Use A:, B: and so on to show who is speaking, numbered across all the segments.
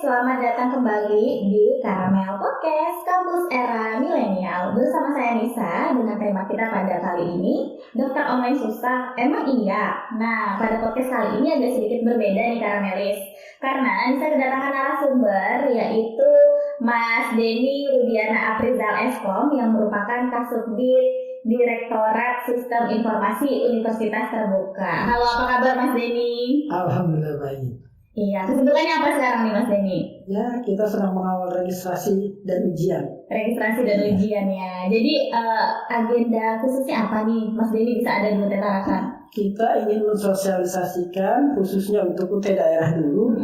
A: selamat datang kembali di Karamel Podcast Kampus Era Milenial. Bersama saya Nisa dengan tema kita pada kali ini, daftar online susah, emang iya? Nah, pada podcast kali ini agak sedikit berbeda nih Karamelis. Karena Nisa kedatangan narasumber yaitu Mas Denny Rudiana Aprizal Eskom yang merupakan Kasubdit Direktorat Sistem Informasi Universitas Terbuka. Halo, apa kabar Mas Denny?
B: Alhamdulillah baik.
A: Iya, kesibukannya apa sekarang nih Mas Denny?
B: Ya, kita sedang mengawal registrasi dan ujian.
A: Registrasi dan ujian ya. Jadi agenda khususnya apa nih Mas Denny bisa ada diutarakan?
B: Kita ingin mensosialisasikan khususnya untuk UT daerah dulu,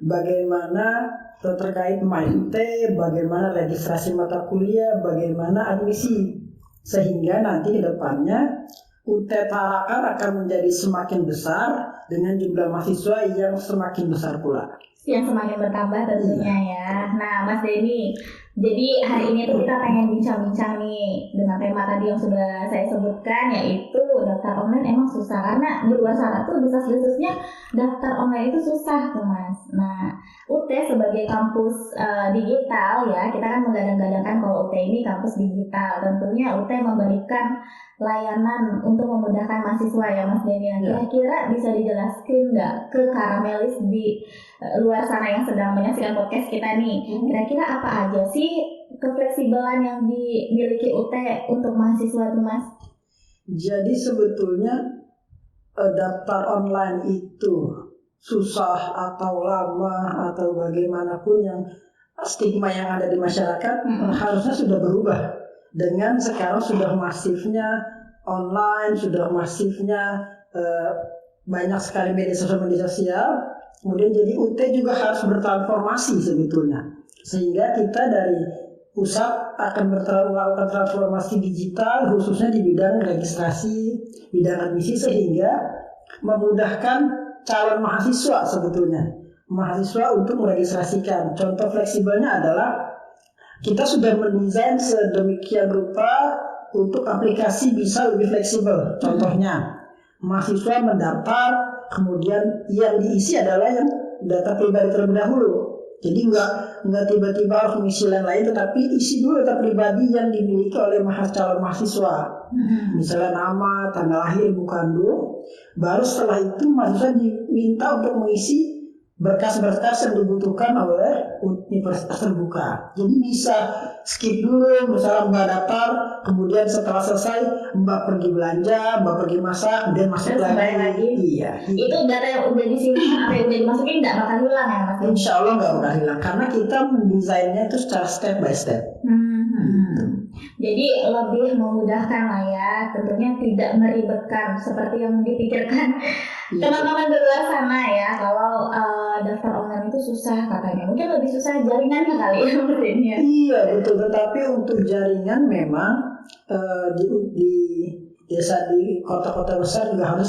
B: bagaimana terkait MyUT, bagaimana registrasi mata kuliah, bagaimana admisi. Sehingga nanti ke depannya UT Tarakan akan menjadi semakin besar dengan jumlah mahasiswa yang semakin besar pula.
A: Yang semakin bertambah tentunya ya. Nah Mas Denny, jadi hari ini tuh kita pengen bincang-bincang nih dengan tema tadi yang sudah saya sebutkan, yaitu daftar online emang susah. Karena di luar sana tuh desas-desusnya daftar online itu susah tuh Mas. Nah UT sebagai kampus digital ya, kita kan menggadang-gadangkan kalau UT ini kampus digital. Tentunya UT memberikan layanan untuk memudahkan mahasiswa ya Mas Denny. Kira-kira bisa dijelaskan nggak ke Karamelis di luar sana yang sedang menyaksikan podcast kita nih, kira-kira apa aja sih kefleksibelan yang dimiliki UT untuk mahasiswa itu Mas?
B: Jadi sebetulnya daftar online itu susah atau lama atau bagaimanapun yang stigma yang ada di masyarakat harusnya sudah berubah dengan sekarang sudah masifnya online, sudah masifnya banyak sekali media sosial. Kemudian jadi UT juga harus bertransformasi sebetulnya. Sehingga kita dari pusat akan melakukan transformasi digital khususnya di bidang registrasi, bidang admisi sehingga memudahkan calon mahasiswa sebetulnya. Mahasiswa untuk meregistrasikan. Contoh fleksibelnya adalah kita sudah mendesain sedemikian rupa untuk aplikasi bisa lebih fleksibel. Contohnya mahasiswa mendaftar, kemudian yang diisi adalah yang data pribadi terlebih dahulu. Jadi nggak tiba-tiba harus mengisi yang lain, tetapi isi dulu data pribadi yang dimiliki oleh calon mahasiswa. Misalnya nama, tanggal lahir, ibu kandung. Baru setelah itu mahasiswa diminta untuk mengisi berkas-berkas yang dibutuhkan oleh Universitas Terbuka. Jadi bisa skip dulu, misalnya Mbak daftar, kemudian setelah selesai Mbak pergi belanja, Mbak pergi masak, kemudian masuk lagi. Iya.
A: Itu data yang udah disimpan atau yang udah dimasukin nggak bakal hilang ya Mas?
B: Insya Allah nggak bakal hilang, karena kita mendesainnya itu secara step by step.
A: Jadi lebih memudahkan lah ya, tentunya tidak meribetkan seperti yang dipikirkan teman-teman di luar sana ya. Kalau daftar online itu susah katanya, mungkin lebih susah jaringannya kali ya maksudnya.
B: Iya betul, tetapi untuk jaringan memang di desa di kota-kota besar juga harus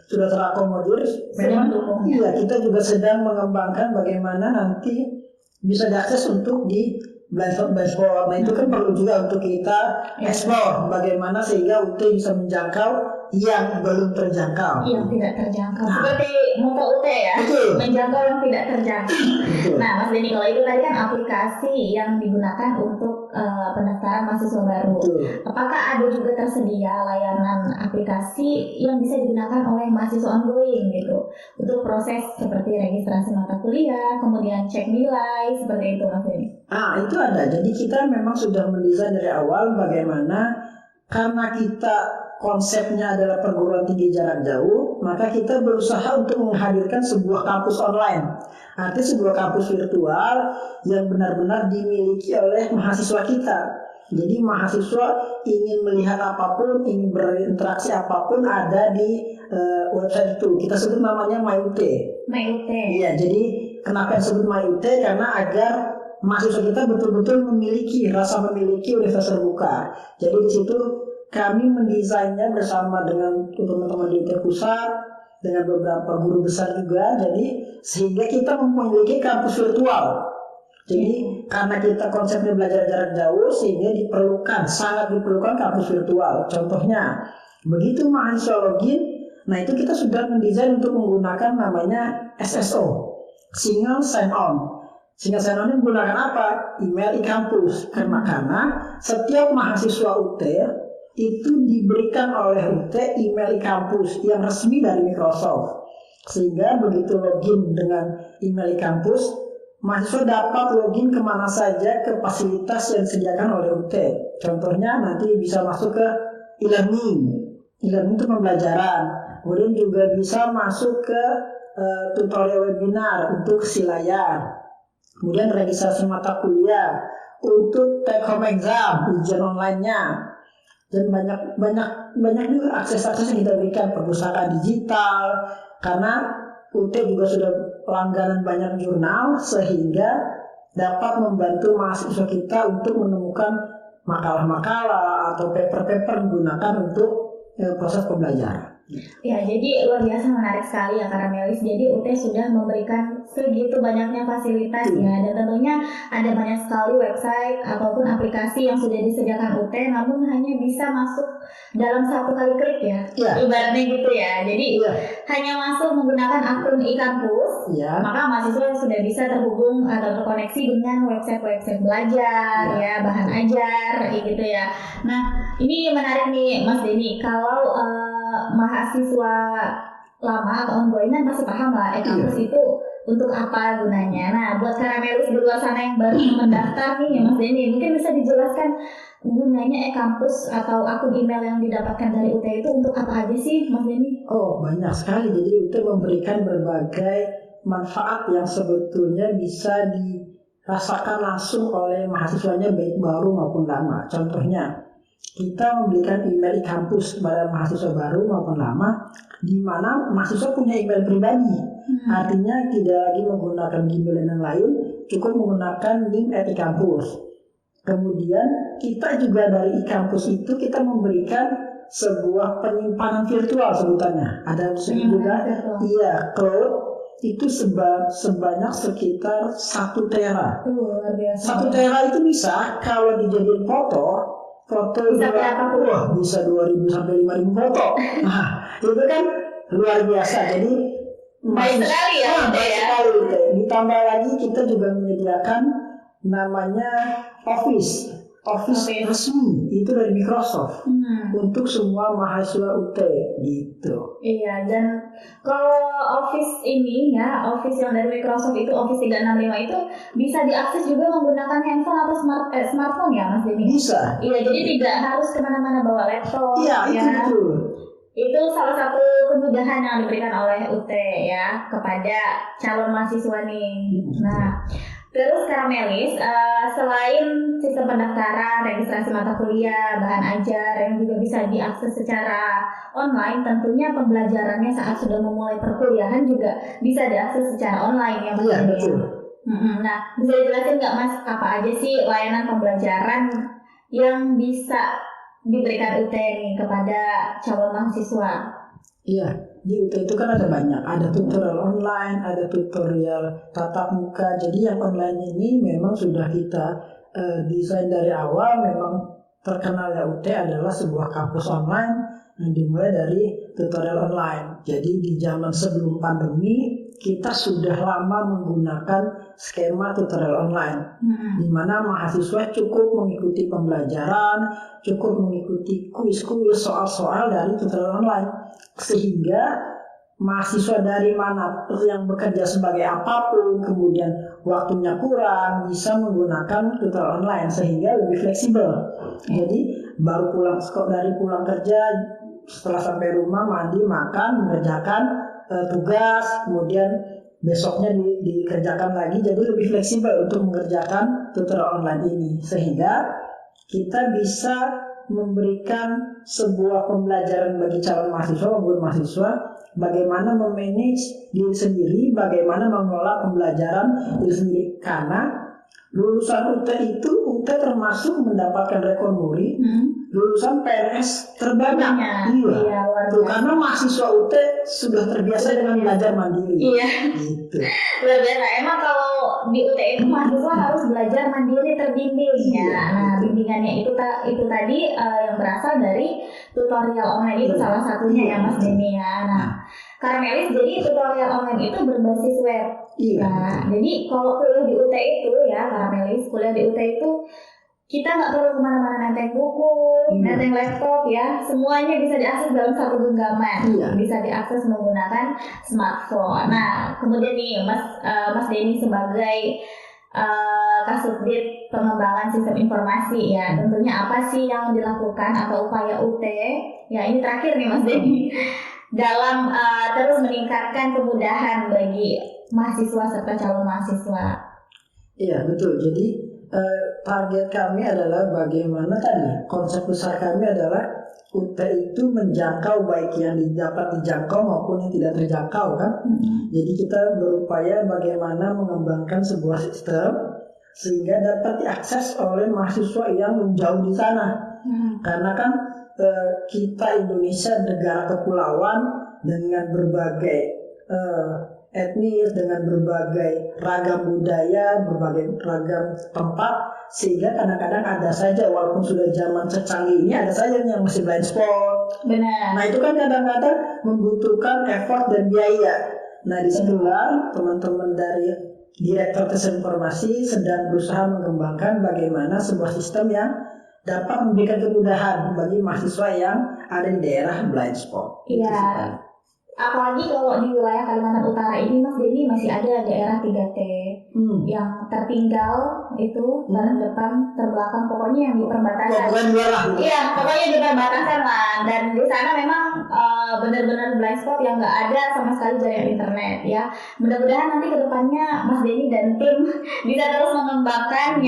B: sudah terakomodir. Memang iya, kita juga sedang mengembangkan bagaimana nanti bisa diakses untuk di blind spot. Nah itu kan perlu juga untuk kita explore bagaimana sehingga UT bisa menjangkau yang belum terjangkau.
A: Yang tidak terjangkau. Seperti moto UT ya.
B: Betul.
A: Menjangkau yang tidak terjangkau.
B: Betul.
A: Nah Mas Denny, kalau itu tadi kan aplikasi yang digunakan untuk pendaftaran mahasiswa baru.
B: Betul.
A: Apakah ada juga tersedia layanan aplikasi yang bisa digunakan oleh mahasiswa ongoing gitu untuk proses seperti registrasi mata kuliah, kemudian cek nilai, seperti itu Mas Denny?
B: Itu ada. Jadi kita memang sudah mendesain dari awal bagaimana, karena kita konsepnya adalah perguruan tinggi jarak jauh, maka kita berusaha untuk menghadirkan sebuah kampus online. Artinya sebuah kampus virtual yang benar-benar dimiliki oleh mahasiswa kita. Jadi mahasiswa ingin melihat apapun, ingin berinteraksi apapun ada di website itu. Kita sebut namanya MyUT.
A: MyUT.
B: Iya, jadi kenapa disebut MyUT? Karena agar mahasiswa kita betul-betul rasa memiliki Universitas Terbuka. Jadi di situ kami mendesainnya bersama dengan teman-teman di UT Pusat, dengan beberapa guru besar juga. Jadi sehingga kita memiliki kampus virtual. Jadi karena kita konsepnya belajar jarak jauh, sehingga sangat diperlukan kampus virtual. Contohnya, begitu mahasiswa login, nah itu kita sudah mendesain untuk menggunakan namanya SSO. single sign on. Single sign on ini menggunakan apa? Email e-kampus. Karena setiap mahasiswa UT itu diberikan oleh UT email e-kampus yang resmi dari Microsoft. Sehingga begitu login dengan email e-kampus, mahasiswa dapat login kemana saja ke fasilitas yang disediakan oleh UT. Contohnya nanti bisa masuk ke e-learning. E-learning itu pembelajaran. Kemudian juga bisa masuk ke tutorial webinar untuk si layar. Kemudian registrasi mata kuliah untuk take home exam, ujian online-nya. Dan banyak juga akses-akses yang kita berikan, perpustakaan digital, karena UT juga sudah langganan banyak jurnal sehingga dapat membantu mahasiswa kita untuk menemukan makalah-makalah atau paper-paper menggunakan untuk proses pembelajaran.
A: Ya, jadi luar biasa menarik sekali ya Karamelis. Jadi UT sudah memberikan segitu banyaknya fasilitas ya, dan tentunya ada banyak sekali website ataupun aplikasi yang sudah disediakan UT, namun hanya bisa masuk dalam satu kali klik ya, ibaratnya gitu ya. Jadi hanya masuk menggunakan akun e-kampus, maka mahasiswa sudah bisa terhubung atau terkoneksi dengan website-website belajar ya, bahan ajar gitu ya. Nah, ini menarik nih Mas Denny, kalau mahasiswa lama atau ongoing kan pasti paham lah e-kampus itu untuk apa gunanya. Nah, buat Karamelis di luar sana yang baru mendaftar nih ya Mas Denny, mungkin bisa dijelaskan gunanya e-kampus atau akun email yang didapatkan dari UT itu untuk apa aja sih Mas Denny?
B: Oh, banyak sekali. Jadi UT memberikan berbagai manfaat yang sebetulnya bisa dirasakan langsung oleh mahasiswanya baik baru maupun lama. Contohnya, kita memberikan email e-kampus kepada mahasiswa baru maupun lama, di mana mahasiswa punya email pribadi. Artinya tidak lagi menggunakan Gmail dan lain, cukup menggunakan link e-kampus. Kemudian kita juga dari e-kampus itu kita memberikan sebuah penyimpanan virtual sebutannya. Ada juga, cloud itu sebanyak sekitar 1 tera. 1 tera itu bisa kalau dijadiin foto bisa 2.000 sampai 5.000 foto. Nah, itu kan luar biasa. Jadi
A: baik sekali ya.
B: Baik sekali. Ditambah lagi kita juga menyediakan namanya Office resmi itu dari Microsoft untuk semua mahasiswa UT gitu.
A: Iya, dan kalau Office ini ya, Office yang dari Microsoft itu Office 365 itu bisa diakses juga menggunakan handphone atau smartphone ya Mas Denny?
B: Bisa.
A: Iya, jadi tidak harus kemana-mana bawa laptop.
B: Iya,
A: ya.
B: itu betul.
A: Itu salah satu kemudahan yang diberikan oleh UT ya kepada calon mahasiswa nih. Nah, terus Karamelis, selain sistem pendaftaran, registrasi mata kuliah, bahan ajar yang juga bisa diakses secara online, tentunya pembelajarannya saat sudah memulai perkuliahan juga bisa diakses secara online ya Mas.
B: Iya, betul.
A: Nah, bisa dijelasin nggak Mas, apa aja sih layanan pembelajaran yang bisa diberikan UT nih kepada calon mahasiswa?
B: Iya, di UT itu kan ada banyak, ada tutorial online, ada tutorial tatap muka. Jadi yang online ini memang sudah kita desain dari awal. Memang terkenalnya UT adalah sebuah kampus online yang dimulai dari tutorial online. Jadi di zaman sebelum pandemi kita sudah lama menggunakan skema tutorial online, di mana mahasiswa cukup mengikuti pembelajaran, cukup mengikuti kuis-kuis soal-soal dari tutorial online, sehingga mahasiswa dari mana yang bekerja sebagai apapun, kemudian waktunya kurang, bisa menggunakan tutorial online sehingga lebih fleksibel. Jadi baru pulang kerja, setelah sampai rumah mandi, makan, mengerjakan tugas, kemudian besoknya dikerjakan lagi, jadi lebih fleksibel untuk mengerjakan tutorial online ini, sehingga kita bisa memberikan sebuah pembelajaran bagi calon mahasiswa maupun mahasiswa bagaimana memanage diri sendiri, bagaimana mengelola pembelajaran diri sendiri. Karena lulusan UT itu termasuk mendapatkan rekor muri lulusan PNS terbanyak. Iya, karena mahasiswa UT sudah terbiasa dengan belajar mandiri.
A: Iya.
B: Gitu.
A: Luar biasa. Emang kalau di UT itu mahasiswa harus belajar mandiri terbimbing ya. Nah, bimbingannya itu tadi yang berasal dari tutorial online itu salah satunya ya Mas Denny ya. Nah, Karamelis, jadi tutorial online itu berbasis web.
B: Iya.
A: Nah, jadi kalau kuliah di UT itu ya, Karamelis, kuliah di UT itu kita nggak perlu kemana-mana nenteng buku, nenteng laptop ya, semuanya bisa diakses dalam satu genggaman, bisa diakses menggunakan smartphone. Nah, kemudian nih Mas Denny sebagai Kasubdit Pengembangan Sistem Informasi ya, tentunya apa sih yang dilakukan atau upaya UT? Ya ini terakhir nih Mas Denny dalam terus meningkatkan kemudahan bagi mahasiswa serta calon mahasiswa.
B: Iya betul. Jadi target kami adalah bagaimana tadi konsep besar kami adalah UT itu menjangkau baik yang dapat dijangkau maupun yang tidak terjangkau kan. Jadi kita berupaya bagaimana mengembangkan sebuah sistem sehingga dapat diakses oleh mahasiswa yang jauh di sana. Karena kan kita Indonesia negara kepulauan dengan berbagai etnis, dengan berbagai ragam budaya, berbagai ragam tempat, sehingga kadang-kadang ada saja walaupun sudah zaman secanggih ini ada saja yang masih blind spot.
A: Benar.
B: Nah itu kan kadang-kadang membutuhkan effort dan biaya. Nah disitulah teman-teman dari Direktur Sistem Informasi sedang berusaha mengembangkan bagaimana sebuah sistem yang dapat memberikan kemudahan bagi mahasiswa yang ada di daerah blind spot.
A: Iya. Apalagi kalau di wilayah Kalimantan Utara ini Mas Denny masih ada daerah 3T yang tertinggal itu terdepan, terbelakang, pokoknya yang di perbatasan. Iya, pokoknya di perbatasan lah. Dan di sana memang benar-benar blind spot yang nggak ada sama sekali jaringan internet ya. Mudah-mudahan nanti kedepannya Mas Denny dan tim bisa terus mengembangkan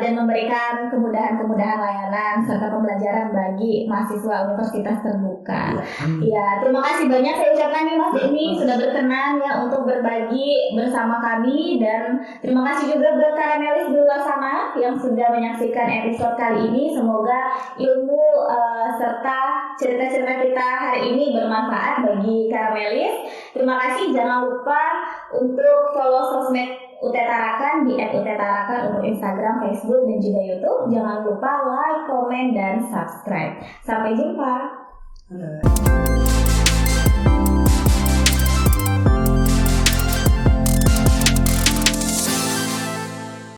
A: dan memberikan kemudahan-kemudahan layanan serta pembelajaran bagi mahasiswa universitas terbuka. Ya, terima kasih banyak saya ucapkan nih Mas Denny sudah berkenan ya untuk berbagi bersama kami, dan terima kasih juga buat Karamelis di luar sana yang sudah menyaksikan episode kali ini. Semoga ilmu serta cerita-cerita kita hari ini bermanfaat bagi Karamelis. Terima kasih, jangan lupa untuk follow sosmed UT Tarakan di @UT-Tarakan untuk Instagram, Facebook, dan juga YouTube. Jangan lupa like, komen, dan subscribe. Sampai jumpa.